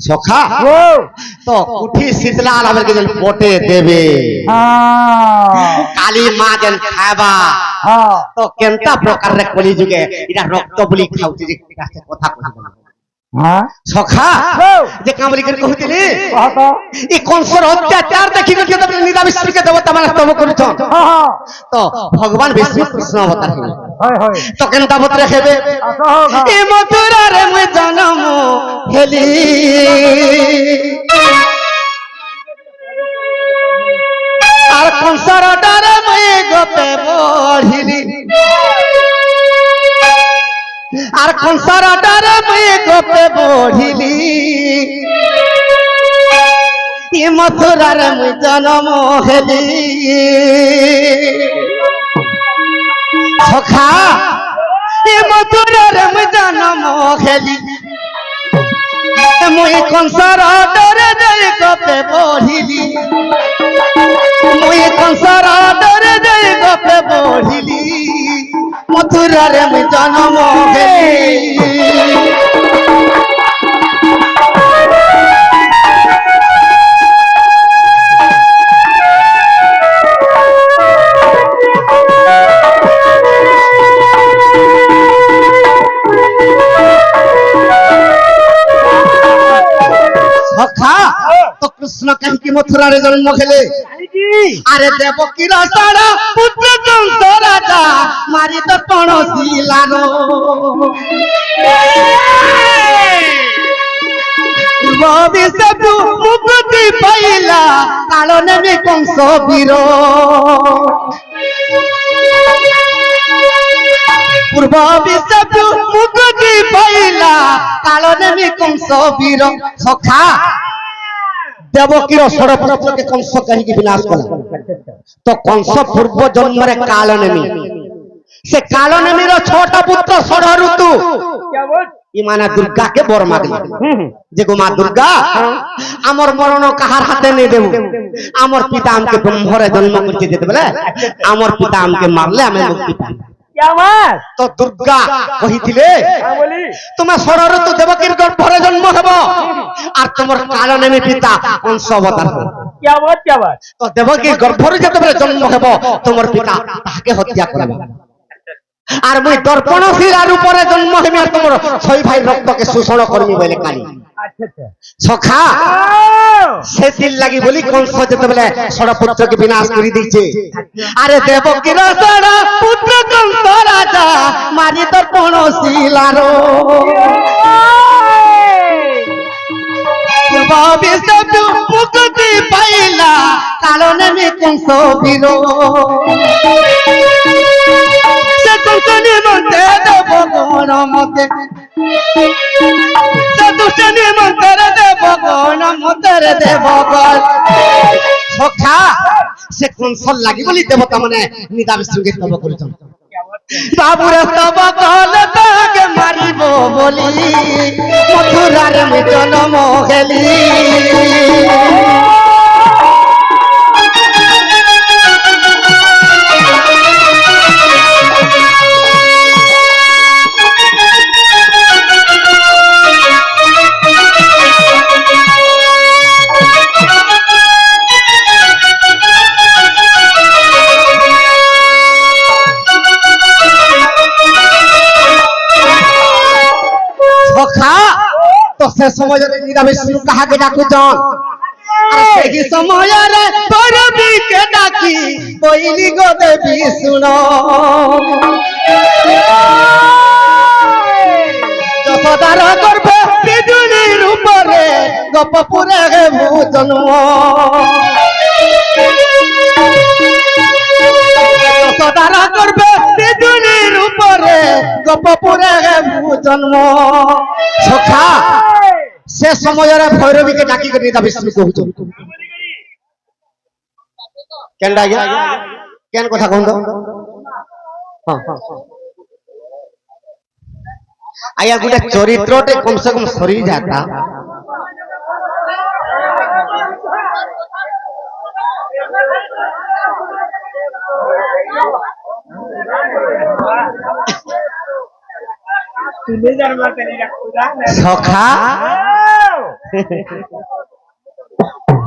সখা তো কুঠি শীতলা আলামের কে পটে দেবে কালী মা যেন খাবা তো কেনতা প্রকারে কলি যুগে এটা রক্ত বলি খাউছি যে কথা কইব সখা যে কামলি করে কহুতিলি ই কংসর অত্যাচার দেখি গিয়ে তবে নিদা বিষ্ণুকে দেবতা মানে স্তব করছ তো ভগবান বিষ্ণু কৃষ্ণ অবতার হই হয় তো কেনতা বতরে হেবে এ মথুরারে মে জনম হেলি আর কংসর ডরে মে গোপে বঢ়িলি আর কংসর ডরে মে গোপে বঢ়িলি ই মথুরারে মে জনম হেলি সখা এ মথুরারে মে জনম হেলি মুই কংসর ডরে যাই গোপে বঢ়িলি মুই কংসর ডরে যাই গোপে বঢ়িলি মথুরারে মে জনম হেলি সখা তো কৃষ্ণ কাহিকি মথুরারে জন্ম খেলে আরে দেবকীর সারা পুত্র কংস রাজা মারি তো পণশীলানো ভবিষ্যৎ মুক্তি পাইলা কাল নেমি কংস বীর পূর্ব বিশ্বৎ মুক্তি পাইলা কাল নেমি কংস বীর সখা দেবকীর ষড়যন্ত্রকে কংস কাহিকি বিনাশ কলা তো কংস পূর্ব জন্মরে কাল নেমি সে কাল নেমির 6টা পুত্র ষড় ঋতু ইমানা দুর্গাকে বর মাগলি যে গো মা দুর্গা আমার মরণ কাহার হাতে নেই দেব আমার পিতা আমাকে ব্রহ্মরে জন্ম করতে দিতে বলে আমার পিতা আমাকে মারলে আমি মুক্তি পাই তো দুর্গা কহিছিলে তোমার ষড় ঋতু দেবকীর গর্ভরে জন্ম হব আর তোমার কাল নেমি পিতা কংস অবতার হব তো দেবকীর গর্ভরে যেতবে জন্ম হব তোমার পিতা তাহাকে হত্যা করবে আর মুই দর্পণশীলার উপরে জন্ম হেমি আর তোমার 6 ভাই রক্তকে শোষণ করমি বলে কালী সখা সেতির লাগি বলি কংস যেতবে ষড় পুত্রকে বিনাশ করে দিয়েছে আরে দেবকীর ষড় পুত্র কংস রাজা মারি দর্পণশীলার ভবিষ্যৎ মুক্তি পাইলা কাল নেমি কংস বীর সে মন্ত্রে দেব গণ মতে সে মন্ত্রে দেব গণ মন্ত্রে দেব সখা সে কংসর লাগি বলি দেবতা মানে নিদা বিষ্ণুকে স্তব করেছেন বাবুরে স্তব কলে তাকে মারিব বলি মথুরারে মে জনম হেলি তো সে সময় নিদা বিষ্ণু কাহাকে ডাকুছন আর সেই সময় পরবীকে ডাকি কইলি গো দেবী শুন যশোদার গর্ভে বিজুলির উপরে গোপপুরে হেবু জন্ম যশোদার গর্ভে বিজুলির উপরে গোপপুরে হেবু জন্ম সখা সে সময়ের ভৈরবীকে ডাকি করে নিদা বিষ্ণু কহুছ কেনটা আজ্ঞা কেন কথা কহন আজ্ঞা গোটে চরিত্রটে কমসে কম শরীর যাতা সখা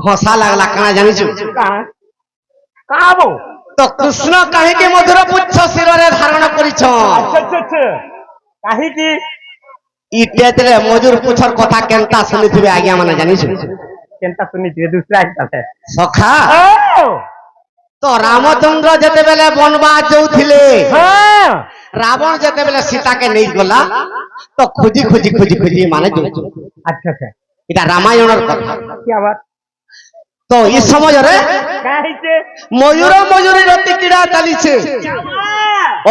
হসা লাগলা কানা জানিছু কাবো তো কৃষ্ণ কাহিকে মধুর পুচ্ছ শিরে ধারণ করিছ আচ্ছা আচ্ছা আচ্ছা কাহিকি ইটেতলে মজুর পুছর কথা কেনতা শুনিথিবে আজ্ঞা মানে জানিছু কেনতা শুনিছিস দুসরা একটা সখা ও তো রামচন্দ্র যেতেবেলে বনবাস যাউথিলে হ্যাঁ রাবণ যেতেবেলে সীতাকে নেই গলা তো খুঁজি খুঁজি খুঁজি খুঁজি মানে যাউছু আচ্ছা আচ্ছা এটা রামায়ণের কথা কি আবার তো এই সমୟରେ কাহিছে ময়ূর ময়ূরী রতি ক্রীড়া চালিছে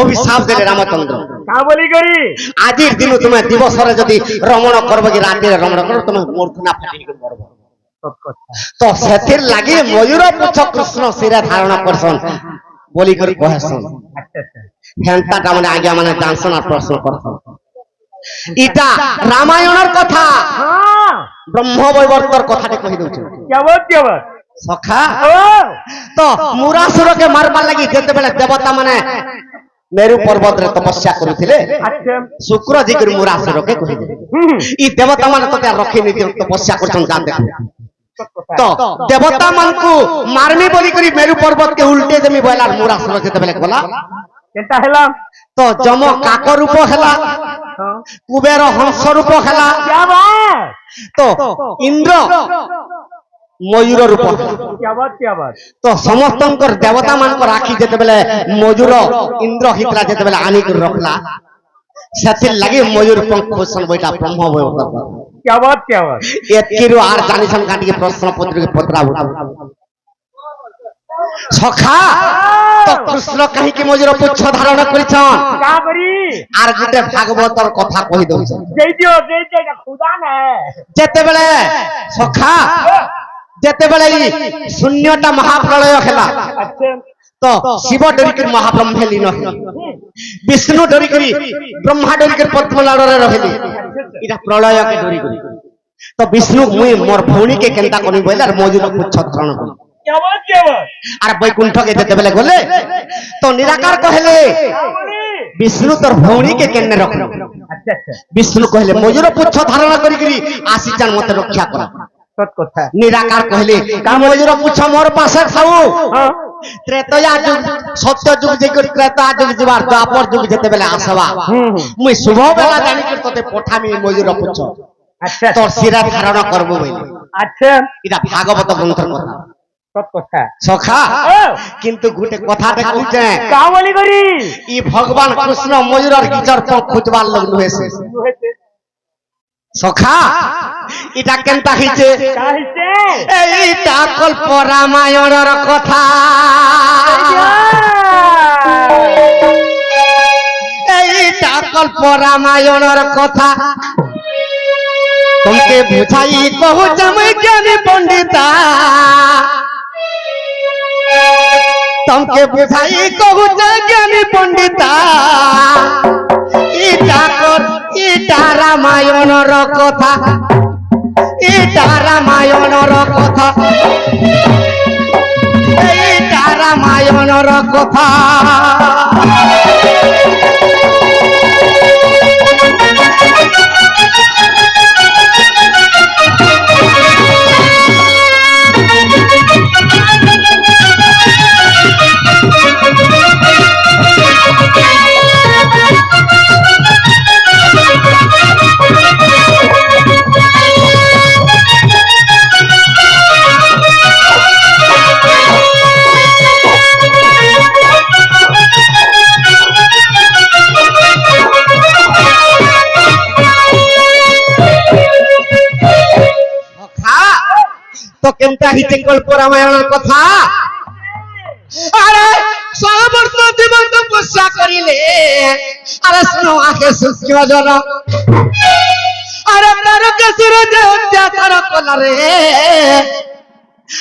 অভিশাপ দেলে রামচন্দ্র কা বলি করি আজির দিন তুমি দিবসরে যদি রমণ করব কি রাতে রমণ করব তুমি মূর্ধনা ফাটি করব সত কথা তো সেতির লাগি ময়ূর পুচ্ছ কৃষ্ণ শিরে ধারণ করছন বলি করে কহেছন আচ্ছা আচ্ছা ফেন্তাটা মানে আজ্ঞা মানে জানছন আর প্রশ্ন করছন ইটা রামায়ণের কথা হ্যাঁ ব্রহ্মবৈবর্তর কথাটা কহি দউছন কি আবার সখা ও তো মুরাসুরকে মারবার লাগি যেতেবেলে দেবতা মানে মেরু পর্বতরে তপস্যা করুଥିଲେ আচ্ছা শুক্র জি করে মুরাসুরকে কহিদেলে হুম ই দেবতা মানে তোতে রখি নীতি তপস্যা করছন জান দেখো সত কথা তো দেবতা মানকু মারমি বলি করি মেরু পর্বত কে উল্টে দেমি বইলার মুরাসুর যেতেবেলে গলা কেনতা হেলাম তো যম কাক রূপ হেলা হ্যাঁ কুবের হংস রূপ হেলা কি আবার তো ইন্দ্র ময়ূর রূপ হেলা কি আবার তো সমস্তঙ্কর দেবতা মানক রাখি যেতেবেলে ময়ূর ইন্দ্র হিতরা যেতেবেলে আনি করে রখলা সেতির লাগি ময়ূর পঙ্খ ভূষণ বইটা ব্রহ্ম বৈবর্ত কি আবার এতকিরু আর জানিছন কাটিকে প্রশ্ন পত্রিকে পত্রাবু সখা তো কৃষ্ণ কাহিকি ময়ূর পুচ্ছ ধারণ করিছন কা করি আর গোটে ভাগবতর কথা কহি দউছন যেই যে খুদা না যেতেবেলে সখা যেতেবেলে ই শূন্যটা মহাপ্রলয় খেলা আচ্ছা তো শিব ডরি করে মহাব্রহ্মে লীন হলি বিষ্ণু ডরি করে ব্রহ্মা ডরি করে পদ্মনাড়রে রহিলি এটা প্রলয়কে ডরি করে তো বিষ্ণু মুই মোর ভৌণীকে কেনতা করি বইলে আর মজুর পুচ্ছ ধারণ করি কি আবার আর বৈকুণ্ঠকে যেতেবেলে গলে তো নিরাকার কহেলে কা বলি বিষ্ণু তোর ভৌণীকে কেনে রখল আচ্ছা আচ্ছা বিষ্ণু কহিলে মজুর পুচ্ছ ধারণ করি করি আসিচান মতে রক্ষা করা সত কথা নিরাকার কহিলে কা মজুর পুচ্ছ মোর পাশে খাও হ্যাঁ ত্রেতয়া যুগ সত্য যুগ যে ত্রেতা যুগ যাবার দ্বাপর যুগ যেতেবেলে আসবা হুম মুই শুভ বেলা জানি করে তোতে পঠামি মজুর পুচ্ছ আচ্ছা তোর শিরা ধারণ করবো বলে আচ্ছা এটা ভাগবত গ্রন্থের কথা সত কথা সখা ও কিন্তু গোটে কথাটা কইছে কা বলি করি ই ভগবান কৃষ্ণ ময়ূরের গিচর পঙ্খ খুঁজবার লগ্ন হয়েছে সখা এটা কেনটা হইছে কাহিছে এইটা কল্প রামায়ণের কথা এইটা কল্প রামায়ণের কথা তোমাকে বুঝাই কহু আমি জ্ঞানী পণ্ডিতা তোমাকে বুঝাই কহু জ্ঞানী পণ্ডিতা ইটা রামায়ণের কথা ইটা রামায়ণের কথা এইটা রামায়ণের কথা তো কেনটা হিতে কল্প রামায়ণের কথা আরে সমর্থ জীবন তপস্যা করিলে আরে স্নো আগে সূক্ষ্ম জন আরে তার কাছে যে অত্যাচার কলারে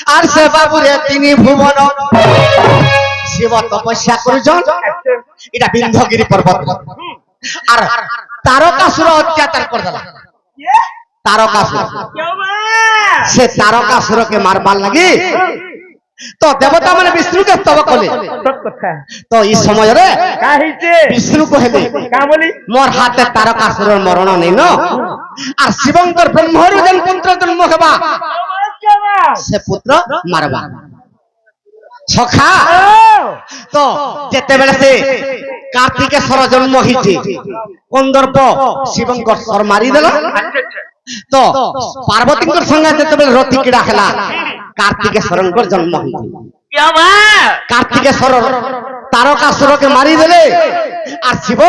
আর সে বাবুরে তিনি ভুবন শিব তপস্যা করেছেন এটা বিন্ধ্যগিরি পর্বত আর তারকাসুর অত্যাচার করে দিলা তারকাসুর সে তারকাসুরকে মারবার লাগি তো দেবতা মানে বিষ্ণুকে স্তব কলে তো এই সময় রে বিষ্ণু কহিলে মোর হাতে তারকাসুরের মরণ নেই ন আর শিবঙ্কর ব্রহ্মরু যেন পুত্র জন্ম হবা সে পুত্র মারবা সখা তো যেতেবেলে সে কার্তিকেশ্বর জন্ম হয়েছে কন্দর্প শিবঙ্কর সর মারিদেল তো পার্বতীঙ্কর সঙ্গে যেতেবেলে রতি ক্রীড়া খেলা কার্তিকেশ্বরঙ্কর জন্ম হয়েছে কার্তিকেশ্বর তারকাসুরকে মারিদেলে আর শিব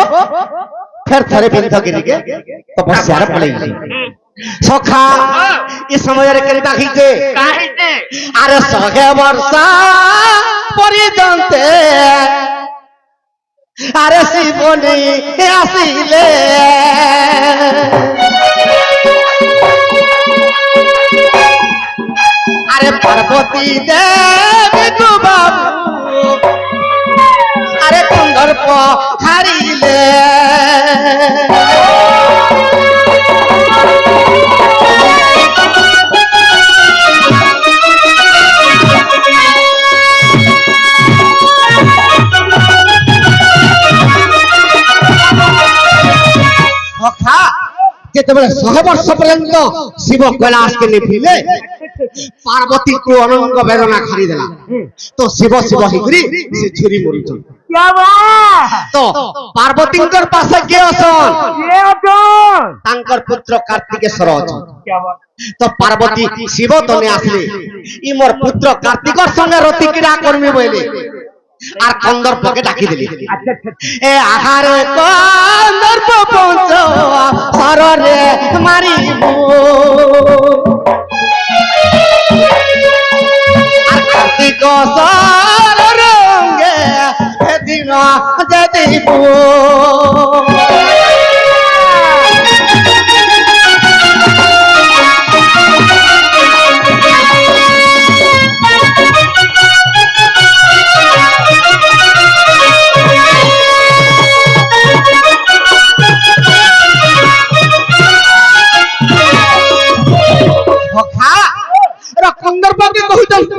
ফের থরে বিন্ধগিরিকে তপস্যার পলাইছে সখা এ সময়ের কেনটা হইছে আরে সহে বর্ষা পরিজন্তে আরে শিবনি আসিলে আরে পার্বতী দেবী গো বাবু আরে কন্দর্প হারিলে যেতেবেলে 100 বর্ষ পর্যন্ত শিব কৈলাসকে নিভিলে পার্বতীকে অনঙ্গ বেদনা খারি দেলা তো শিব শিব হিকরি সে ঝুরি মরুছন তো পার্বতীঙ্কর পাশে কে অছন তাঙ্কর পুত্র কার্তিকেশ্বর অছন তো পার্বতী শিব তনে আসলে ই মোর পুত্র কার্তিকর সঙ্গে রতি ক্রীড়া করমি বইলে আর কন্দর্পকে ডাকি দিলি এ আহারে কন্দর্প পঞ্চ সররে মারিব আর কার্তিক সর রঙ্গে দিন যেদিব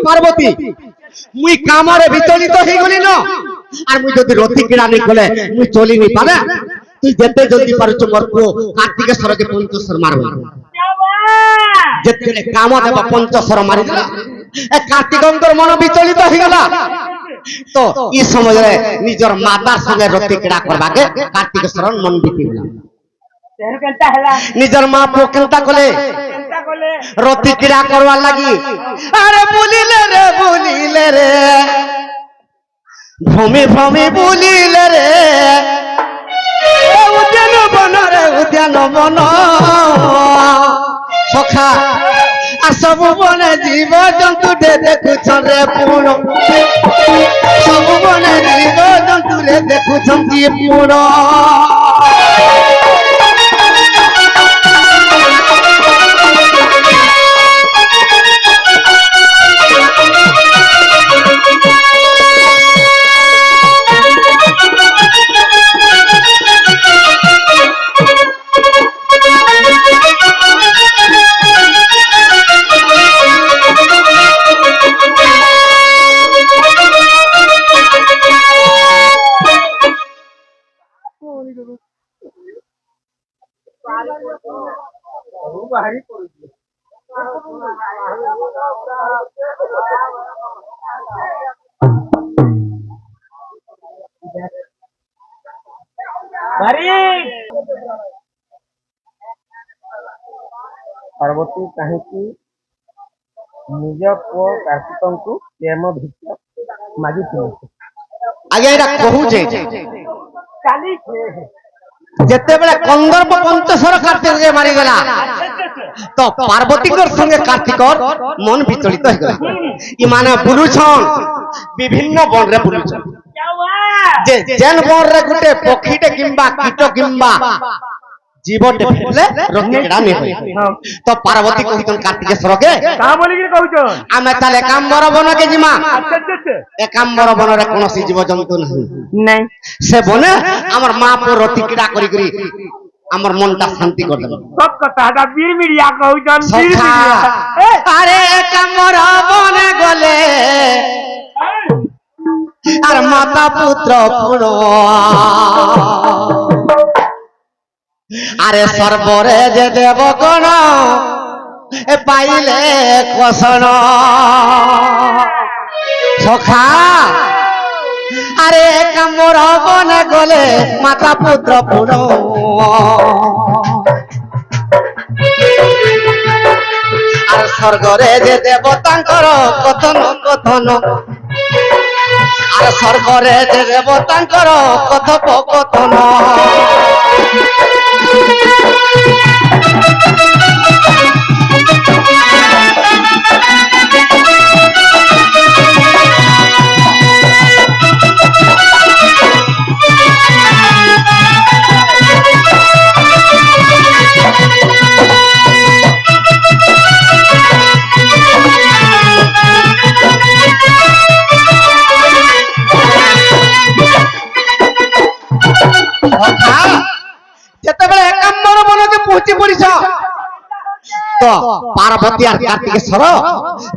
পার্বতী মুই কামরে বিচলিত হয়ে গলি ন আর মুই যদি রতি ক্রীড়া নি কলে মুই চলিনি পারে তুই যেতে জলদি পারছ মোর পুরো কার্তিকেশ্বরকে পঞ্চশ্বর মারব যেতে কাম দেব পঞ্চশ্বর মারি দিলা এ কার্তিকঙ্কর মন বিচলিত হয়ে গলা তো এই সময়ে নিজর মাতার সঙ্গে রতি ক্রীড়া করবাকে কার্তিকেশ্বর মন বিতি গলা নিজর মা পুଅ কেনতা কলে রতি ক্রীড়া করবার লাগি আরে বুলিলে রে ভূমি ভূমি বুলিলে রে উদ্যান বন সখা আর সবু বনে জীব জন্তু দেখুছন রে পুর সবু বনে জীব জন্তু দেখুছন পুর पार्वती कहीं निज पुओ कार्तिक को प्रेम भिक्षा मागी आगे एटा कहूचे जेते बेले कंदर्प पंचशर कार्तिक मारी गला तो पार्वतीकर संगे कार्तिकर मन विचलित हो गला इ माने बुलुछन विभिन्न वन रे बुलुछन जे जेन वन रे गुटे पक्षीटे किंबा कीट किंबा जीवटे भेटले रति केडा ने होय तो पार्वती कहितन कार्तिकेश्वर के का बोली के कहउछन आमे ताले कामबर बन के जिमा ए कामबर बन रे कोनोसी जीव जंतु नहीं से बने हमर मां पर रति केडा करी करी हमर मनटा शांति कर देबो सब कथाटा बिरमिडिया कहउछन बिरमिडिया अरे कामबर बन गले আর মাতা পুত্র পুরো আরে সর্বরে যে দেবগণ পাইলে কষণ সখা আরে কামর বনে গলে মাতা পুত্র পুর আর স্বর্গরে যে দেবতাঙ্কর কথন কথন আর স্বর্গরে যে দেবতাঙ্কর কথোপকথন যেତେବେଳେ একাম্বর বনকে পৌঁছি পড়িছ তো পার্বতী আর কার্তিকেশ্বর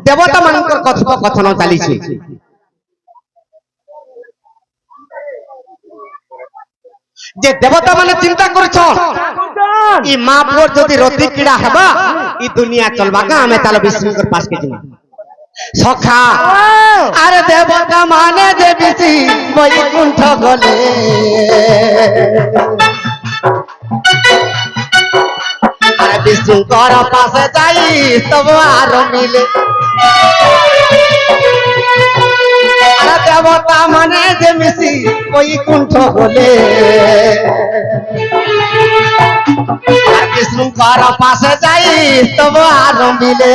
দেবতা মানଙ୍କର কথোপকথନ ଚାଲିଛି যে দেবতা মানে চিন্তা করছ ই মা পুর যদি রতি কিড়া হেবা ই দুনিয়া চলবা কা আমি তাহলে বিষ্ণুଙ୍କର পাশ কে ଯିବା সখা আরে দেবতা মানে যে বিশি বৈকুণ্ঠ গলে আরে বিষ্ণুଙ୍କର পাশে যাই তব আর মিলে আরে দেবতা মানে যে মিশি বৈকুণ্ঠ গলে আর বিষ্ণুଙ୍କର পাশে যাই তব আর মিলে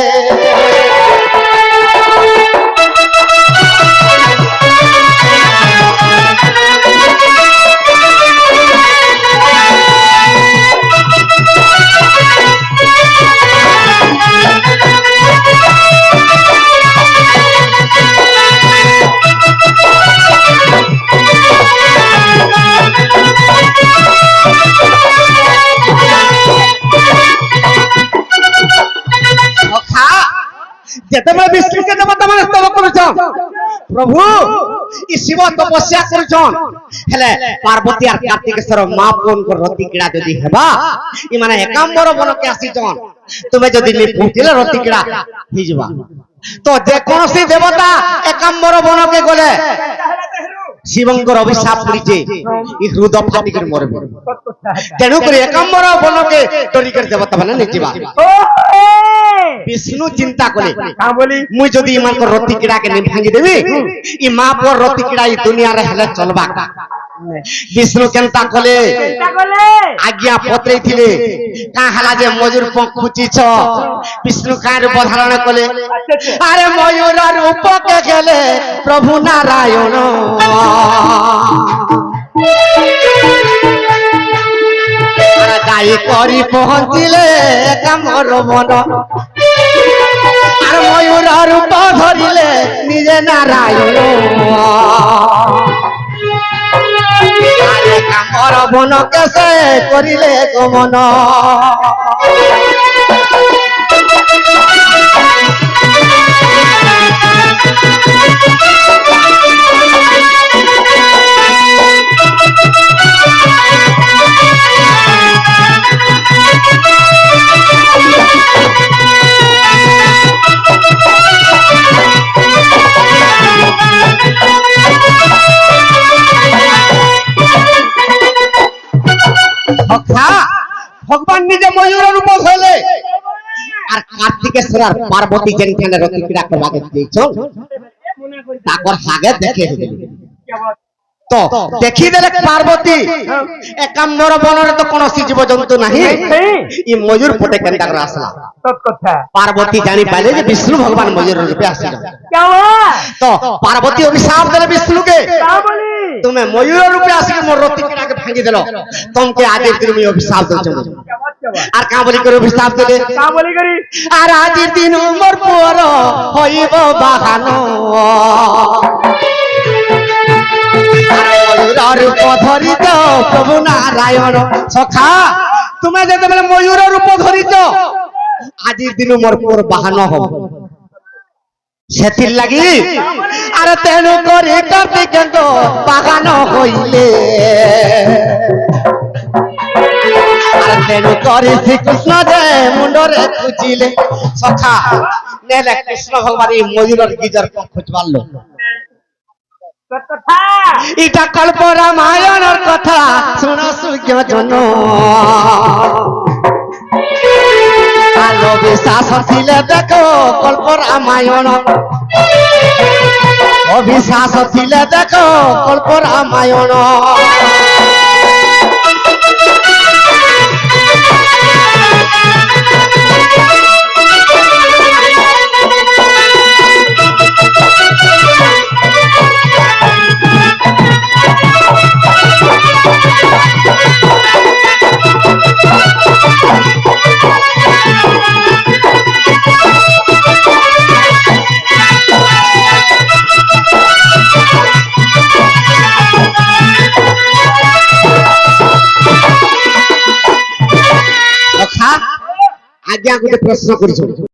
যেতেବେଳେ ବିଷ୍ଣୁକେ ଦେବତା ମାନେ ସ୍ତବ କରୁଛନ୍ ପ୍ରଭୁ ଇ ଶିବ ତପସ୍ୟା କରୁଛନ୍ ହେଲେ ପାର୍ବତୀ আর কার্তিকেশ্বর মা পুଅଙ୍କର রতি কিড়া যদি হেবা ই মানে একাম্বর বনকে আসিছন তুমি যদি নি পৌঁছিলে রতি কিড়া হিজবা তো যে কোনসি দেবতা একাম্বর বনকে গলে শিবঙ্কর অভিশাপ করিছে ই হৃদয় ফাটি করে মরবে তেণু করে একাম্বর বনকে ডরি করে দেবতা মানে নিজিবা বিষ্ণু চিন্তা কলে মুই যদি ইমানকর রতি কিড়াকে ভাঙি দেবি ই মা পুর রতি কিড়া ই দুনিয়ারে হেলে চলবা বিষ্ণু কেনতা কলে আজ্ঞা পত্রে থিলে কা হালা যে ময়ূর পঙ্খ খুচিছ বিষ্ণু কার বধারণ কলে আরে ময়ূর রূপকে গেলে প্রভু নারায়ণ যাই করি পৌঁছিলে কামর বন আর ময়ূর রূপ ধরিলে নিজে নারায়ণ আরে কামর বন কেসে করিলে গমন ভগবান নিজে ময়ূর রূপ হইলে আর কার্তিকেশ্বর আর পার্বতী যেখানে রতি ক্রীড়া করবাকে দিয়েছন তাকর সাগে দেখে তো দেখি দেলে পার্বতী একাম্বর বনরে তো কোনসি জীব জন্তু নাহি ই ময়ূর পটে কেনটা করে আসলা পার্বতী জানি পাইলে যে বিষ্ণু ভগবান ময়ূর রূপে আসিল তো পার্বতী অভিশাপ দেলে বিষ্ণুকে তুমি ময়ূর রূপে আসি মোর রতি কিড়াকে ভাঙি দেল তোমাকে আজের দিন আমি অভিশাপ দেছ আর কা বলি করে অভিশাপ দেলে কা বলি করি আর আজের দিন মোর পুর হইব বাহানো ময়ূর রূপ ধরিছ প্রভু নারায়ণ সখা তুমি যেতেবেলে ময়ূর রূপ ধরিছ আজির দিন মোর পুর বাহানো হব সেতির লাগি আর তেণু করে কার্তিকেন্দ্র বাগান হইলে আর তেণু করে শ্রীকৃষ্ণ যে মুন্ডরে খুঁজিলে সখা নেলে কৃষ্ণ ভগবান এই ময়ূরের গিজার খোঁজ পারলো কথা এটা কল্প রামায়ণের কথা শোনা সূর্য জন আলো বিশ্বাস ছিলে দেখো কল্প রামায়ণ অবিশ্বাস ছিলে দেখো কল্প রামায়ণ ଆଜ୍ଞା ଗୋଟେ ପ୍ରଶ୍ନ କରୁଛୁ